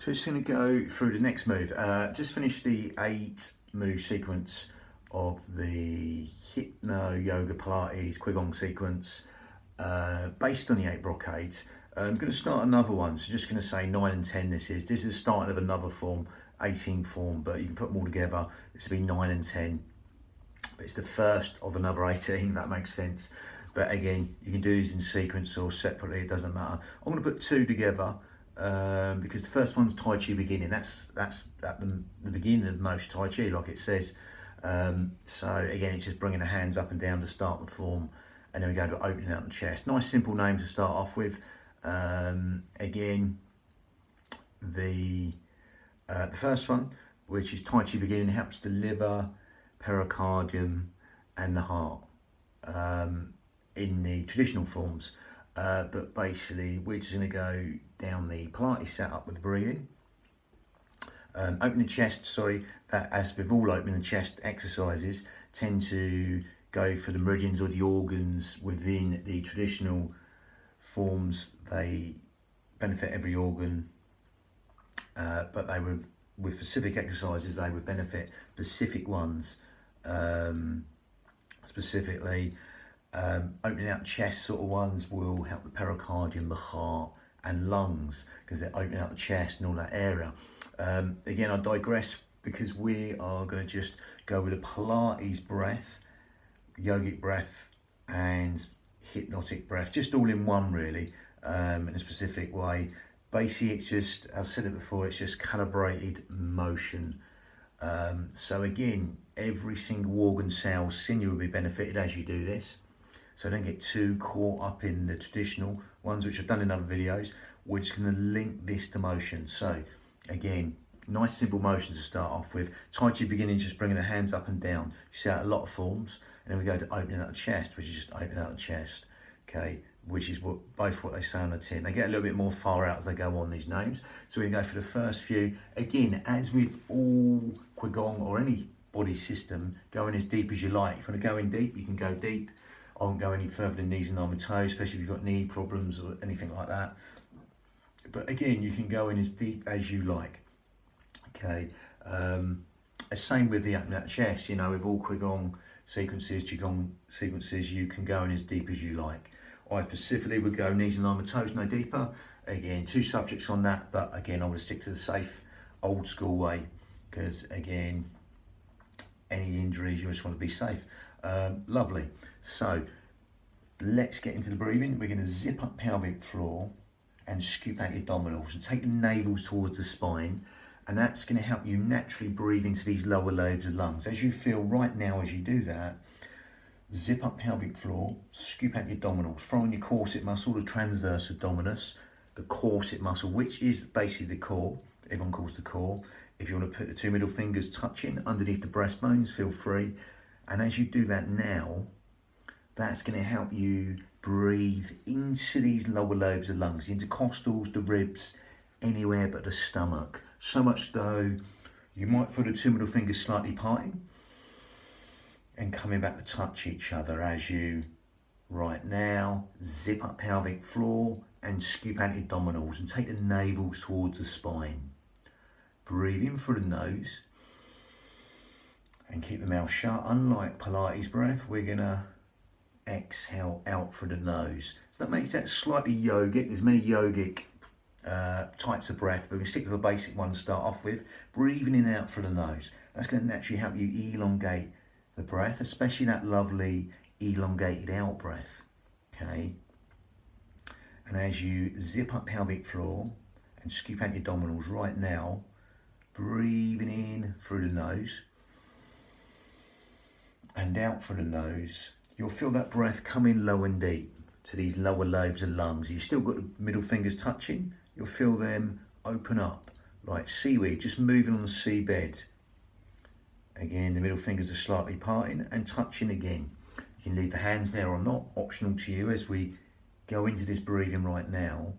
So just going to go through the next move. Just finished the 8 move sequence of the hypno yoga Pilates kung9 sequence based on the 8 brocades. I'm going to start another one, so just going to say 9 and 10 this is. This is the starting of another form, 18 form, but you can put them all together. This will be 9 and 10. But it's the first of another 18, that makes sense. But again, you can do these in sequence or separately, it doesn't matter. I'm going to put 2 together because the first one's Tai Chi beginning. That's at the beginning of most Tai Chi, like it says. So again, it's just bringing the hands up and down to start the form. And then we go to opening out the chest. Nice simple name to start off with. Again, the first one, which is Tai Chi beginning, helps the liver, pericardium and the heart in the traditional forms. But basically, we're just going to go down the Pilates setup with the breathing. Open the chest, that as with all opening the chest exercises, tend to go for the meridians or the organs within the traditional forms. They benefit every organ, but they would, with specific exercises, they would benefit specific ones. Specifically, opening out chest sort of ones will help the pericardium, the heart and lungs, because they're opening out the chest and all that area. Again, I digress because we are going to just go with a Pilates breath, yogic breath and hypnotic breath, just all in one really, in a specific way. Basically, it's just, as I said it before, it's just calibrated motion. So again, every single organ, cell, sinew will be benefited as you do this. So don't get too caught up in the traditional ones, which I've done in other videos. We're just going to link this to motion. So again, nice simple motion to start off with. Tai Chi beginning, just bringing the hands up and down. You see that a lot of forms. And then we go to opening out the chest, which is just opening out the chest. Okay, which is both what they say on the tin. They get a little bit more far out as they go on, these names. So we go for the first few. Again, as with all Qigong or any body system, go in as deep as you like. If you want to go in deep, you can go deep. I won't go any further than knees and arm and toes, especially if you've got knee problems or anything like that. But again, you can go in as deep as you like. Okay, same with the opening out chest. You know, with all Qigong sequences, Qigong sequences, you can go in as deep as you like. I specifically would go knees and arm and toes, no deeper. Again, 2 subjects on that, but again, I would stick to the safe, old school way, because again, any injuries, you just want to be safe. Lovely. So let's get into the breathing. We're going to zip up pelvic floor and scoop out your abdominals and take the navels towards the spine, and that's going to help you naturally breathe into these lower lobes of lungs. As you feel right now as you do that, zip up pelvic floor, scoop out your abdominals, throw in your corset muscle, the transverse abdominis, the corset muscle, which is basically the core. Everyone calls the core. If you want to put the 2 middle fingers touching underneath the breastbones, feel free. And as you do that now, that's going to help you breathe into these lower lobes of lungs, the intercostals, the ribs, anywhere but the stomach. So much so, you might feel the 2 middle fingers slightly parting and coming back to touch each other as you, right now, zip up pelvic floor and scoop out your abdominals and take the navels towards the spine. Breathe in through the nose and keep the mouth shut. Unlike Pilates breath, we're going to exhale out through the nose. So that makes that slightly yogic. There's many yogic types of breath, but we stick to the basic one to start off with. Breathing in and out through the nose. That's going to naturally help you elongate the breath, especially that lovely elongated out breath. Okay. And as you zip up pelvic floor and scoop out your abdominals right now, breathing in through the nose and out through the nose, you'll feel that breath come in low and deep to these lower lobes of lungs. You've still got the middle fingers touching. You'll feel them open up like seaweed, just moving on the seabed. Again, the middle fingers are slightly parting and touching again. You can leave the hands there or not, optional to you. As we go into this breathing right now,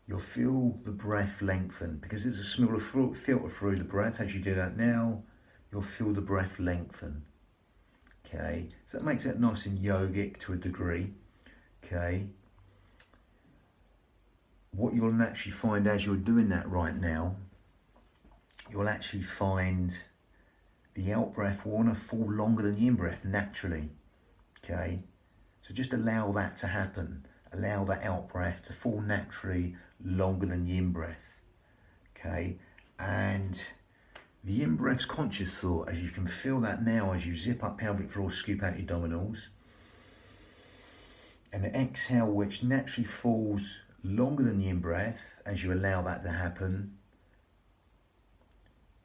you'll feel the breath lengthen because there's a smaller filter through the breath. As you do that now, you'll feel the breath lengthen. Okay, so that makes it nice and yogic to a degree. Okay, what you'll naturally find as you're doing that right now, you'll actually find the out breath will want to fall longer than the in breath naturally. Okay, so just allow that to happen. Allow that out breath to fall naturally longer than the in breath. Okay, and the in breath's conscious thought, as you can feel that now as you zip up pelvic floor, scoop out your abdominals. And the exhale, which naturally falls longer than the in breath, as you allow that to happen,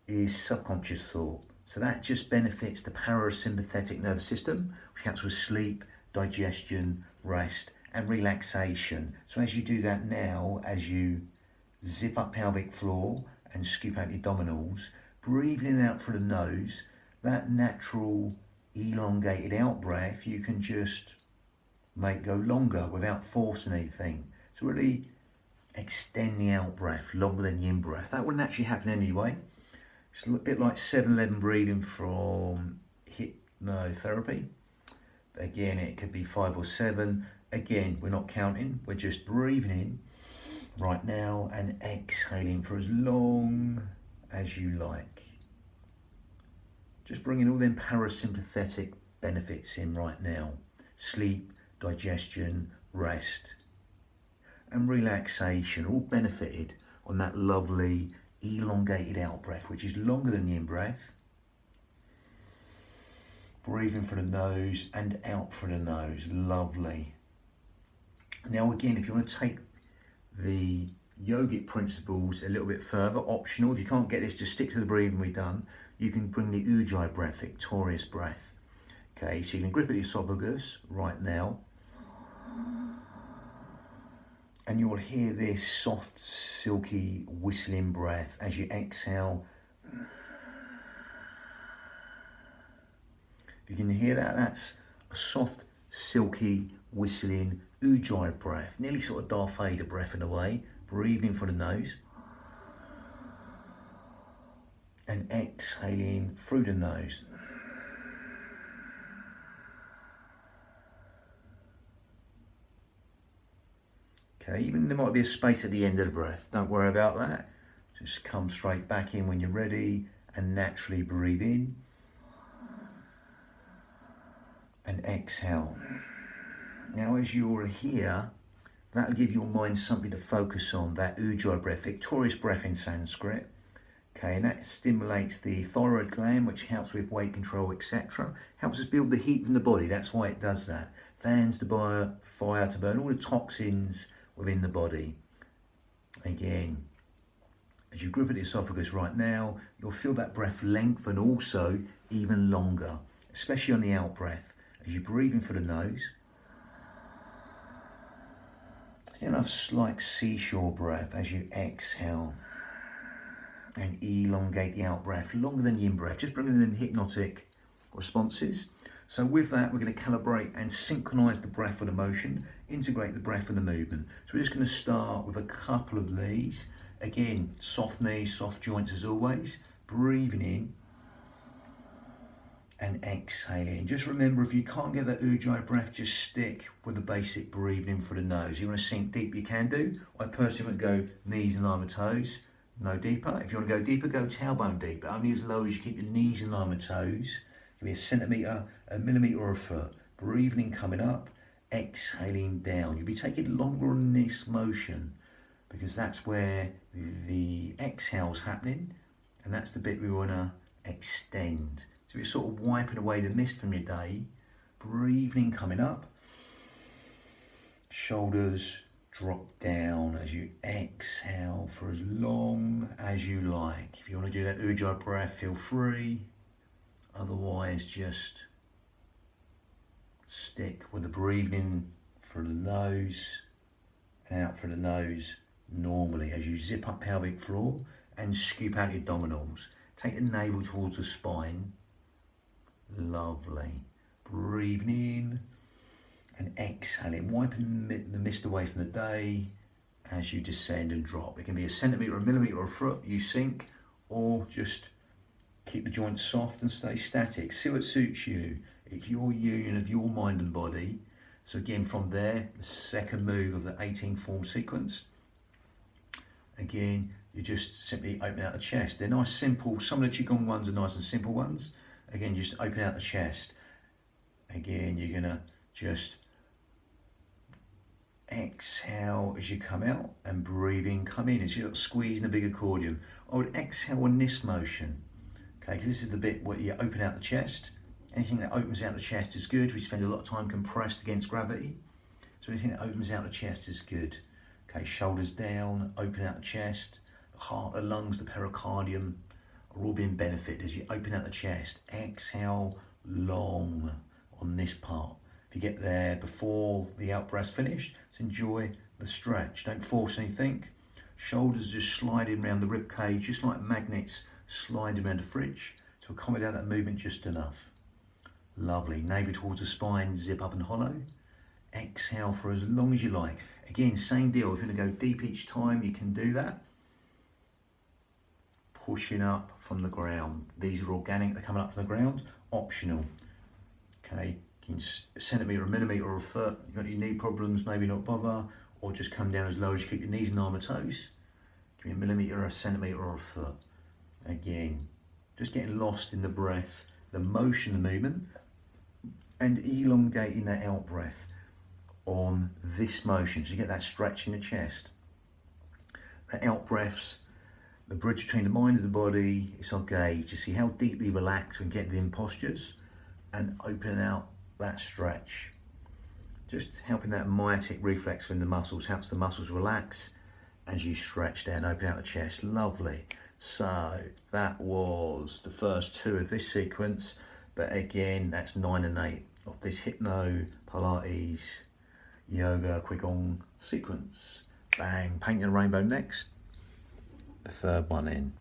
is subconscious thought. So that just benefits the parasympathetic nervous system, which helps with sleep, digestion, rest, and relaxation. So as you do that now, as you zip up pelvic floor and scoop out your abdominals, breathing in and out through the nose, that natural elongated out breath, you can just make go longer without forcing anything. So really extend the out breath longer than the in breath. That wouldn't actually happen anyway. It's a bit like 7-11 breathing from hypnotherapy. Again, it could be 5 or 7. Again, we're not counting. We're just breathing in right now and exhaling for as long as you like. Just bringing all them parasympathetic benefits in right now. Sleep, digestion, rest, and relaxation, all benefited on that lovely elongated out breath, which is longer than the in breath. Breathing through the nose and out through the nose, lovely. Now again, if you want to take the yogic principles a little bit further, optional, if you can't get this, just stick to the breathing we've done. You can bring the ujjayi breath, victorious breath. Okay, so you can grip at the esophagus right now, and you'll hear this soft, silky, whistling breath as you exhale. If you can hear that, that's a soft, silky, whistling ujjayi breath, nearly sort of Darth Vader breath in a way. Breathing through the nose and exhaling through the nose. Okay, even there might be a space at the end of the breath. Don't worry about that. Just come straight back in when you're ready and naturally breathe in and exhale. Now as you're here, that'll give your mind something to focus on, that ujjayi breath, victorious breath in Sanskrit. Okay, and that stimulates the thyroid gland, which helps with weight control, etc. Helps us build the heat in the body. That's why it does that. Fans the fire to burn all the toxins within the body. Again, as you grip at the esophagus right now, you'll feel that breath lengthen also even longer, especially on the out breath. As you breathe in through the nose, enough like seashore breath as you exhale and elongate the out breath longer than the in breath, just bringing in hypnotic responses. So with that, we're going to calibrate and synchronize the breath with the motion, integrate the breath with the movement. So we're just going to start with a couple of these. Again, soft knees, soft joints as always, breathing in and exhaling. Just remember, if you can't get that ujjayi breath, just stick with the basic breathing in through the nose. You want to sink deep, you can do. I personally would go knees in line with toes, no deeper. If you want to go deeper, go tailbone deep, but only as low as you keep your knees in line with toes. Give me a centimetre, a millimetre or a foot. Breathing in, coming up, exhaling down. You'll be taking longer on this motion because that's where the exhale's happening, and that's the bit we want to extend. So you're sort of wiping away the mist from your day. Breathing, coming up. Shoulders drop down as you exhale for as long as you like. If you want to do that ujjayi breath, feel free. Otherwise, just stick with the breathing through the nose and out through the nose normally as you zip up pelvic floor and scoop out your abdominals. Take the navel towards the spine. Lovely. Breathing in and exhaling, wiping the mist away from the day as you descend and drop. It can be a centimetre, a millimetre or a foot. You sink, or just keep the joints soft and stay static. See what suits you. It's your union of your mind and body. So again, from there, the second move of the 18 form sequence. Again, you just simply open out the chest. They're nice, simple. Some of the qigong ones are nice and simple ones. Again, just open out the chest. Again, you're gonna just exhale as you come out and breathe in, come in as you're squeezing a big accordion. I would exhale in this motion, okay, because this is the bit where you open out the chest. Anything that opens out the chest is good. We spend a lot of time compressed against gravity, so anything that opens out the chest is good. Okay, shoulders down, open out the chest. The heart, the lungs, the pericardium are all being benefited as you open out the chest. Exhale long on this part. If you get there before the out breath's finished, just enjoy the stretch. Don't force anything. Shoulders just sliding around the rib cage, just like magnets sliding around the fridge, to accommodate that movement just enough. Lovely. Navel towards the spine, zip up and hollow. Exhale for as long as you like. Again, same deal. If you're going to go deep each time, you can do that. Pushing up from the ground. These are organic. They're coming up from the ground. Optional. Okay. A centimetre, a millimetre or a foot. You've got any knee problems, maybe not bother, or just come down as low as you keep your knees and arm and toes. Give me a millimetre, a centimetre or a foot. Again, just getting lost in the breath, the motion, the movement, and elongating that out breath on this motion. So you get that stretch in the chest. The out breaths, the bridge between the mind and the body, it's our gauge to see how deeply relaxed we can get in postures and opening out that stretch, just helping that myotic reflex in the muscles, helps the muscles relax as you stretch down, open out the chest. Lovely. So that was the first two of this sequence, but again, that's 9 and 8 of this hypno, Pilates, yoga, kung9 sequence. Bang, painting a rainbow next, the third one in.